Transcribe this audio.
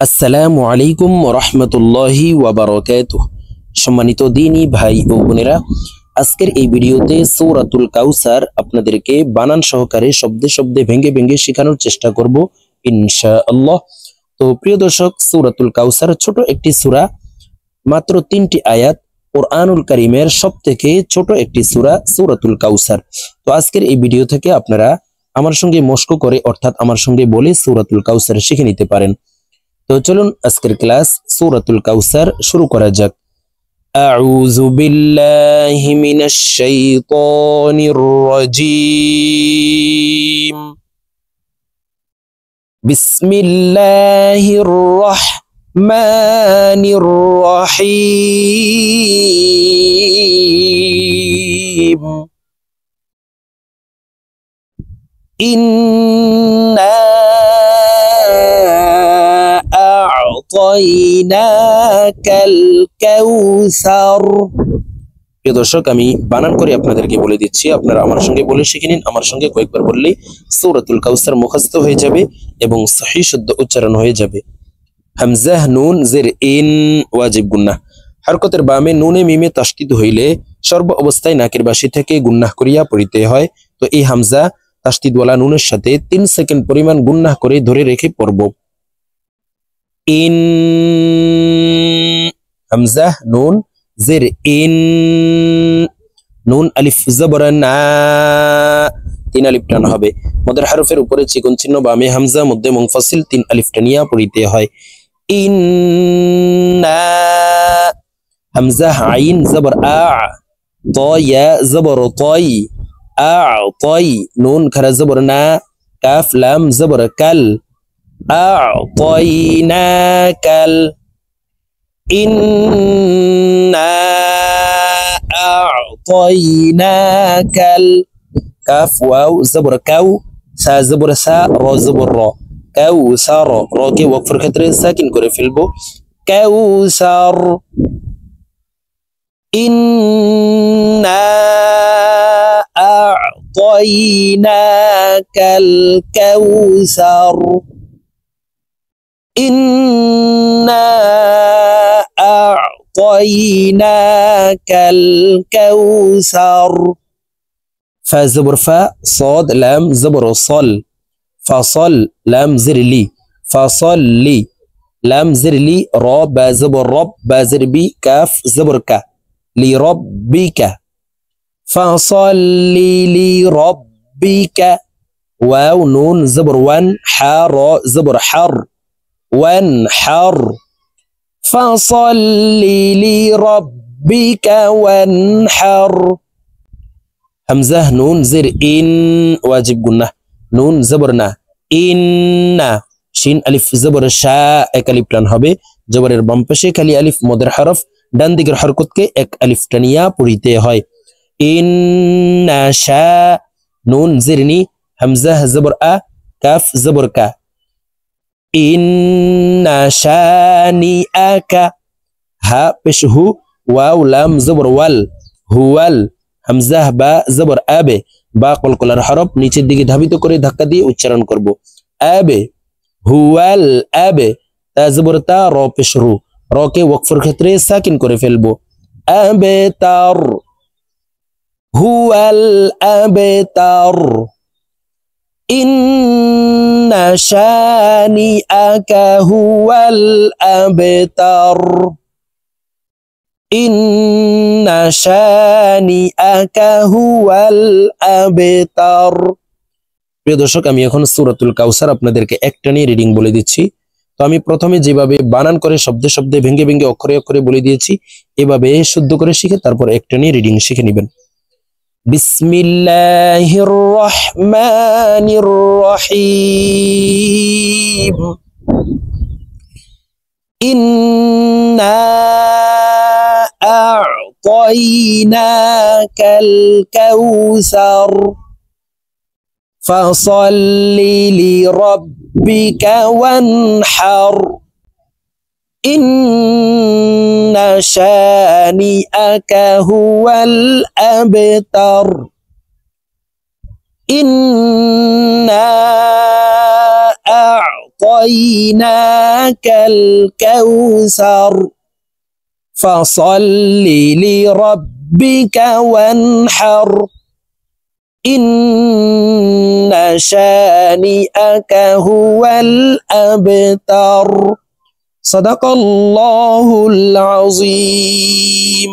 আসসালামু আলাইকুম রহমতুল্লাহি ওয়াবারাকাতুহ। সম্মানিত দিনী ভাই ও বোনেরা, আজকের এই ভিডিওতে সূরাতুল কাউসার আপনাদেরকে বানান সহকারে শব্দে শব্দে ভেঙে ভেঙে শেখানোর চেষ্টা করব ইনশাআল্লাহ। তো প্রিয় দর্শক, সূরাতুল কাউসার ছোট একটি সূরা, মাত্র 3টি আয়াত, কোরআনুল কারীমের সবথেকে ছোট একটি সূরা সূরাতুল কাউসার। তো আজকের এই ভিডিও থেকে আপনারা আমার সঙ্গে মশক করে অর্থাৎ আমার সঙ্গে বলে সূরাতুল কাউসার শিখে নিতে পারেন। তো চলুন আজকের ক্লাস সূরাতুল কাউসার শুরু করা যাক। আউযু বিল্লাহি মিনাশ শাইতানির রাজীম। বিসমিল্লাহির রাহমানির রাহিম। ইন্না আ'তাইনাকাল কাউসার। প্রিয় দর্শক, আমি বানান করে আপনাদেরকে বলে দিচ্ছি, আপনারা আমার সঙ্গে বলে শিখে নিন। আমার সঙ্গে কয়েকবার বললেই সূরাতুল কাউসার মুখস্থ হয়ে যাবে এবং সহিহ শুদ্ধ উচ্চারণ হয়ে যাবে। হামজাহ নুন জের ইন ওয়াজিব গুন্নাহ। হরকতের বামে নুনে মিমে তাসদীদ হইলে সর্ব অবস্থায় নাকের বাসি থেকে গুন্নাহ করিয়া পড়িতে হয়। তো এই হামজা তাসদীদওয়ালা নুনের সাথে 3 সেকেন্ড পরিমাণ গুন্নাহ করে ধরে রেখে পড়ব। ইন, হামজাহ নুন জের ইন, নুন আলিফ জবর না, 3 আলিফ টান হবে। মদের হরফের উপরে চিকন চিহ্ন বামে হামজা, মধ্যে মুনফাসিল 3 আলিফ টানিয়া পড়িতে হয়। ইন্না, হামজা আইন জবর আ, ত ইয়া জবর তই, আ তই, নুন খারা জবর না, কাফ লাম জবর কাল, আ'তাইনাকাল। ইন্না আ'তাইনাকাল, কাফ ওয়াও জবর কাউ, সা জবর সা, র জবর র, কাউসার, র কে ওয়াকফের ক্ষেত্রে সাকিন করে ফেলবো, কাউসার। ইন্না আ'তাইনাকাল কাউসার। ইন্না আ'তাইনাকাল কাউসার। ফা জবর ফা, صاد লাম জবর সল, ফাসল লাম জিরলি, ফাসল্লি, লাম জিরলি, র বা জবর রব, বা জিরবি, কাফ জবর কা, লি রব্বিকা, ফাসল্লি লি রব্বিকা। ওয়াও নুন জবর ওয়ান, হা র জবর হার, وانحر فصل لربك وانحر। همزة نون زر إن واجب قلنا، نون زبرنا إن، شين ألف زبر شاء এক আলিফ টান হবে। জবরের বাম পাশে খালি আলিফ মদের হরফ, ডান দিকের হরকতকে এক আলিফ টানিয়া পড়িতে হয়। ইন্না শা, নুন জিরনি, হামজা জবর আ, কাফ জবর কা, ইন্না শানিআকা, হা পেশ হু, ওয়াও লাম জবর ওয়াল, হুয়াল, হামজাহ বা জবর আবে, বা কলকলার হরফ নিচের দিকে ধাবিত করে ধাক্কা দিয়ে উচ্চারণ করব। আবে, হুয়াল আবে, তা জবর তা, র পেশ রু, র কে ওয়াকফের ক্ষেত্রে সাকিন করে ফেলবো। আবে তার, হুয়াল আবে তার। ইন্না শানিআকা হুয়াল আবতার। ইন্না শানিআকা হুয়াল আবতার। প্রিয় দর্শক, আমি এখন সূরাতুল কাউসার আপনাদেরকে একটা নিয়ে রিডিং বলে দিচ্ছি। তো আমি প্রথমে যেভাবে বানান করে শব্দে শব্দে ভেঙে ভেঙে অক্ষরে অক্ষরে বলে দিয়েছি, এভাবে শুদ্ধ করে শিখে তারপর একটা নিয়ে রিডিং শিখে নেবেন। বিসমিল্লাহির রহমানির রহিম। ইন্না আ'তাইনাকাল কাউসার ফাসাল্লি লিরাব্বিকা ওয়ানহার। ইন্না শানিআকা হুয়াল আবতার। ইন্না أعطيناك الكوثر فصل لربك وانحر إن شانئك هو الأبتر صدق الله العظيم।